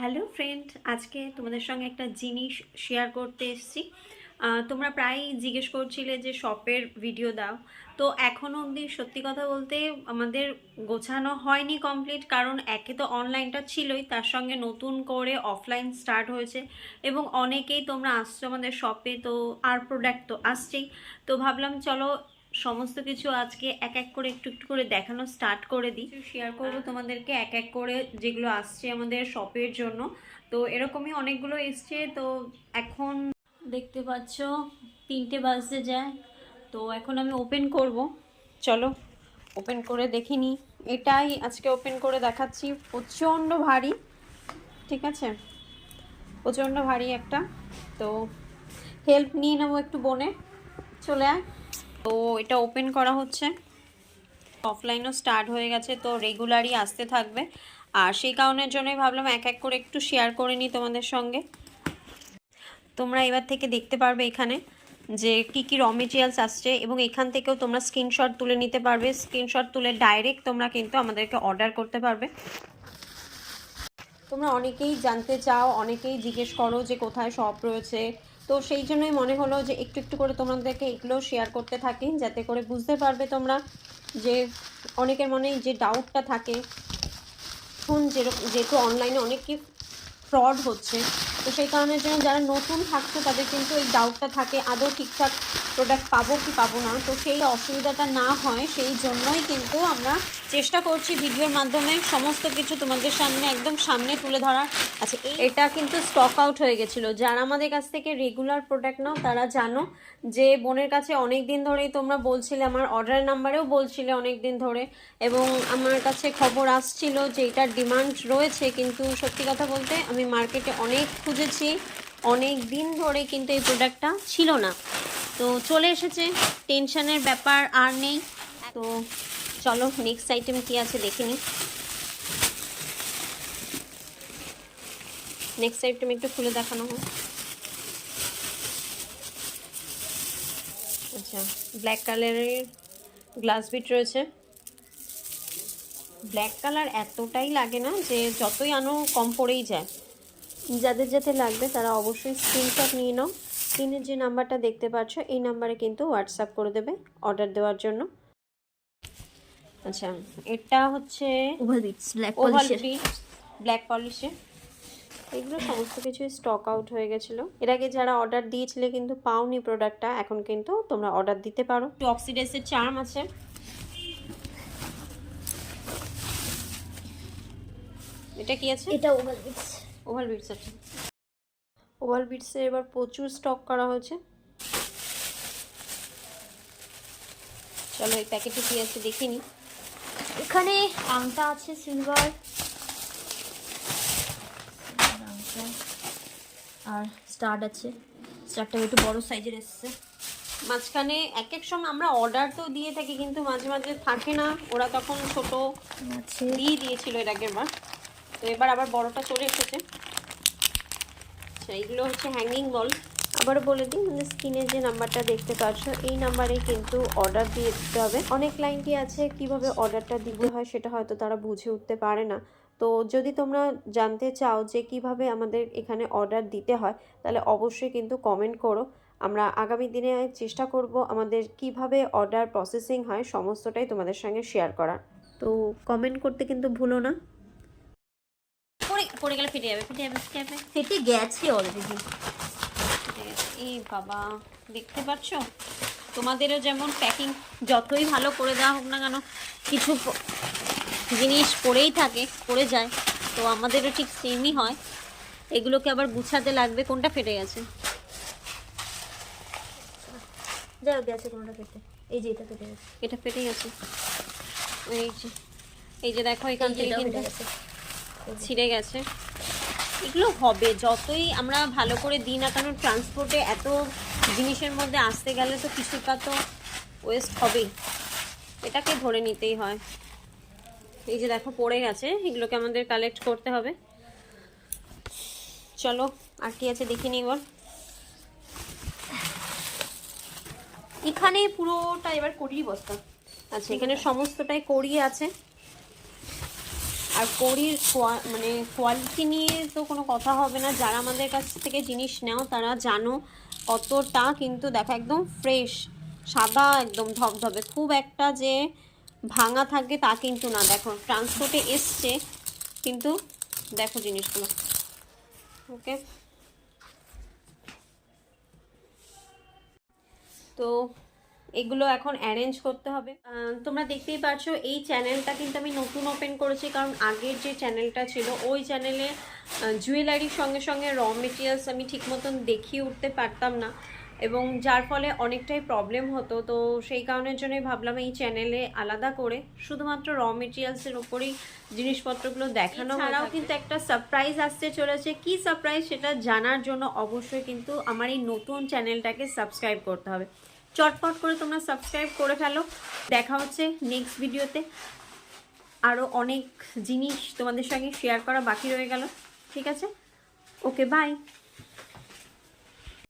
Hello friend, আজকে তোমাদের সঙ্গে একটা জিনিস শেয়ার করতে এসেছি। তোমরা প্রায়ই জিজ্ঞেস করছিলে যে শপের ভিডিও দাও। তো এখনও অবধি সত্যি কথা বলতে আমাদের গোছানো হয়নি কমপ্লিট, কারণ একে তো অনলাইনটা ছিলই, তার সঙ্গে নতুন করে অফলাইন স্টার্ট হয়েছে এবং অনেকেই তোমরা আসছো আমাদের শপে, তো আর প্রোডাক্ট তো আসছেই। তো ভাবলাম চলো সমস্ত কিছু আজকে এক এক করে একটু একটু করে দেখানো স্টার্ট করে দিই, শেয়ার করবো তোমাদেরকে এক এক করে যেগুলো আসছে আমাদের শপের জন্য। তো এরকমই অনেকগুলো এসছে। তো এখন দেখতে পাচ্ছ 3টে বাজতে যায়, তো এখন আমি ওপেন করব। চলো ওপেন করে দেখিনি, এটাই আজকে ওপেন করে দেখাচ্ছি। প্রচণ্ড ভারী, ঠিক আছে, প্রচণ্ড ভারী একটা। তো হেল্প নিয়ে নেবো একটু বোনের, চলে আয়। তো এটা ওপেন করা হচ্ছে, অফলাইনও স্টার্ট হয়ে গেছে, তো রেগুলারই আসতে থাকবে। আর সেই কারণের জন্যই ভাবলাম এক এক করে একটু শেয়ার করে নিই তোমাদের সঙ্গে। তোমরা এবার থেকে দেখতে পারবে এখানে যে কি কি র মেটেরিয়ালস আসছে, এবং এখান থেকেও তোমরা স্ক্রিনশট তুলে নিতে পারবে। স্ক্রিনশট তুলে ডাইরেক্ট তোমরা কিন্তু আমাদেরকে অর্ডার করতে পারবে। তোমরা অনেকেই জানতে চাও, অনেকেই জিজ্ঞেস করো যে কোথায় শপ রয়েছে, তো সেই জন্যই মনে হলো যে একটু একটু করে তোমাদেরকে এগুলো শেয়ার করতে থাকি, যাতে করে বুঝতে পারবে তোমরা যে অনেকের মনে যে ডাউটটা থাকে। এখন যেহেতু অনলাইনে অনেক কি ফ্রড হচ্ছে, তো সেই কারণের জন্য যারা নতুন থাকছে তাদের কিন্তু এই ডাউটটা থাকে আদৌ ঠিকঠাক প্রোডাক্ট পাবো কি পাবো না। তো সেই অসুবিধাটা না হয় সেই জন্যই কিন্তু আমরা চেষ্টা করছি ভিডিওর মাধ্যমে সমস্ত কিছু তোমাদের সামনে একদম সামনে তুলে ধরার। আচ্ছা, এটা কিন্তু স্টক আউট হয়ে গেছিলো। যারা আমাদের কাছ থেকে রেগুলার প্রোডাক্ট নাও তারা জানো যে বোনের কাছে অনেক দিন ধরেই তোমরা বলছিলে, আমার অর্ডার নাম্বারেও বলছিলে অনেক দিন ধরে, এবং আমার কাছে খবর আসছিল যে এটার ডিমান্ড রয়েছে। কিন্তু সত্যি কথা বলতে আমি মার্কেটে অনেক খুঁজেছি, অনেক দিন ধরে কিন্তু এই প্রোডাক্টটা ছিল না। তো চলে এসেছে, টেনশনের ব্যাপার আর নেই। তো চলো নেক্সট আইটেম কি আছে দেখে নিই। নেক্সট আইটেম একটু খুলে দেখানো হোক। আচ্ছা, ব্ল্যাক কালারের গ্লাস বিট রয়েছে। ব্ল্যাক কালার এতটাই লাগে না, যে যতই আনো কম পড়েই যায়। যাদের যাতে লাগবে তারা অবশ্যই স্ক্রিনশট নিয়ে নাও। স্ক্রিনের যে নাম্বারটা দেখতে পাচ্ছ এই নাম্বারে কিন্তু হোয়াটসঅ্যাপ করে দেবে অর্ডার দেওয়ার জন্য। আচ্ছা, এটা হচ্ছে ওভাল বিটস ব্ল্যাক পলিশে। এগুলো সমস্ত কিছু স্টক আউট হয়ে গেছিলো। এর আগে যারা অর্ডার দিয়েছিলে কিন্তু পাওনি প্রোডাক্টটা, এখন কিন্তু তোমরা অর্ডার দিতে পারো। অক্সিডাইসের চার্ম আছে। এটা কি আছে? এটা ওভাল বিটস। ওভাল বিটস আছে। ওভাল বিটসের এবার প্রচুর স্টক করা হয়েছে। চলো এই প্যাকেটে কি আছে দেখিনি। এখানে আংটা আছে সিলভার, আর স্টাড আছে। স্টারটা একটু বড় সাইজের এসছে। মাঝখানে এক এক সময় আমরা অর্ডার তো দিয়ে থাকি, কিন্তু মাঝে মাঝে থাকে না, ওরা তখন ছোট আছে দিয়ে দিয়েছিল এর আগের বার। তো এবার আবার বড়টা চলে এসেছে। আচ্ছা, এইগুলো হচ্ছে হ্যাঙ্গিং বল। আবারও বলে দিই, মানে স্ক্রিনে যে নাম্বারটা দেখতে পাচ্ছ এই নাম্বারে কিন্তু অর্ডার দিয়ে দিতে হবে। অনেক ক্লায়েন্টই আছে কিভাবে অর্ডারটা দিতে হয় সেটা হয়তো তারা বুঝে উঠতে পারে না। তো যদি তোমরা জানতে চাও যে কিভাবে আমাদের এখানে অর্ডার দিতে হয়, তাহলে অবশ্যই কিন্তু কমেন্ট করো। আমরা আগামী দিনে চেষ্টা করব আমাদের কিভাবে অর্ডার প্রসেসিং হয় সমস্তটাই তোমাদের সঙ্গে শেয়ার করার। তো কমেন্ট করতে কিন্তু ভুলো না। পড়ে গেলে ফেটে যাবে, ফেটে যাবে, ফেটে যাবে। ফেটে গেছে অলরেডি। এই বাবা, দেখতে পাচ্ছ তোমাদেরও যেমন প্যাকিং যতই ভালো করে দেওয়া হোক না কেন, কিছু জিনিস পড়েই থাকে, পড়ে যায়। তো আমাদেরও ঠিক সেমই হয়, এগুলোকে আবার গুছাতে লাগবে। কোনটা ফেটে গেছে? যাই গেছে কোনটা ফেটে। এই যে এটা ফেটে গেছে। এটা ফেটে গেছে। এই যে এই যে দেখো এখান থেকে কিন্তু ছিঁড়ে গেছে। এগুলো হবে যতই আমরা ভালো করে দিই না কেন, ট্রান্সপোর্টে এত জিনিসের মধ্যে আসতে গেলে তো কিছুটা তো ওয়েস্ট হবেই, এটাকে ধরে নিতেই হয়। এই যে দেখো পড়ে গেছে, এগুলোকে আমাদের কালেক্ট করতে হবে। চলো আর কি আছে দেখে নিই এবার। এখানে পুরোটা এবার কড়ি বস্তা। আচ্ছা, এখানে সমস্তটাই কড়ি আছে। আর কড়ির মানে কোয়ালিটি নিয়ে তো কোনো কথা হবে না, যারা আমাদের কাছ থেকে জিনিস নেও তারা জানো কতটা, কিন্তু দেখো একদম ফ্রেশ সাদা একদম ধবধবে, খুব একটা যে ভাঙা থাকে তা কিন্তু না। দেখো ট্রান্সপোর্টে এসছে কিন্তু দেখো জিনিসগুলো। ওকে, তো এগুলো এখন অ্যারেঞ্জ করতে হবে। তোমরা দেখতেই পাচ্ছ এই চ্যানেলটা কিন্তু আমি নতুন ওপেন করেছি, কারণ আগের যে চ্যানেলটা ছিল ওই চ্যানেলে জুয়েলারির সঙ্গে সঙ্গে র মেটেরিয়ালস আমি ঠিক মতন দেখিয়ে উঠতে পারতাম না, এবং যার ফলে অনেকটাই প্রবলেম হতো। তো সেই কারণের জন্যই ভাবলাম এই চ্যানেলে আলাদা করে শুধুমাত্র র মেটেরিয়ালসের ওপরেই জিনিসপত্রগুলো দেখানো। ছাড়াও কিন্তু একটা সারপ্রাইজ আসতে চলেছে, কি সারপ্রাইজ সেটা জানার জন্য অবশ্যই কিন্তু আমার এই নতুন চ্যানেলটাকে সাবস্ক্রাইব করতে হবে। চটপট করে তোমরা সাবস্ক্রাইব করে ফেলো। দেখা হচ্ছে নেক্সট ভিডিওতে। আরও অনেক জিনিস তোমাদের সঙ্গে শেয়ার করা বাকি রয়ে গেল। ঠিক আছে, ওকে, বাই।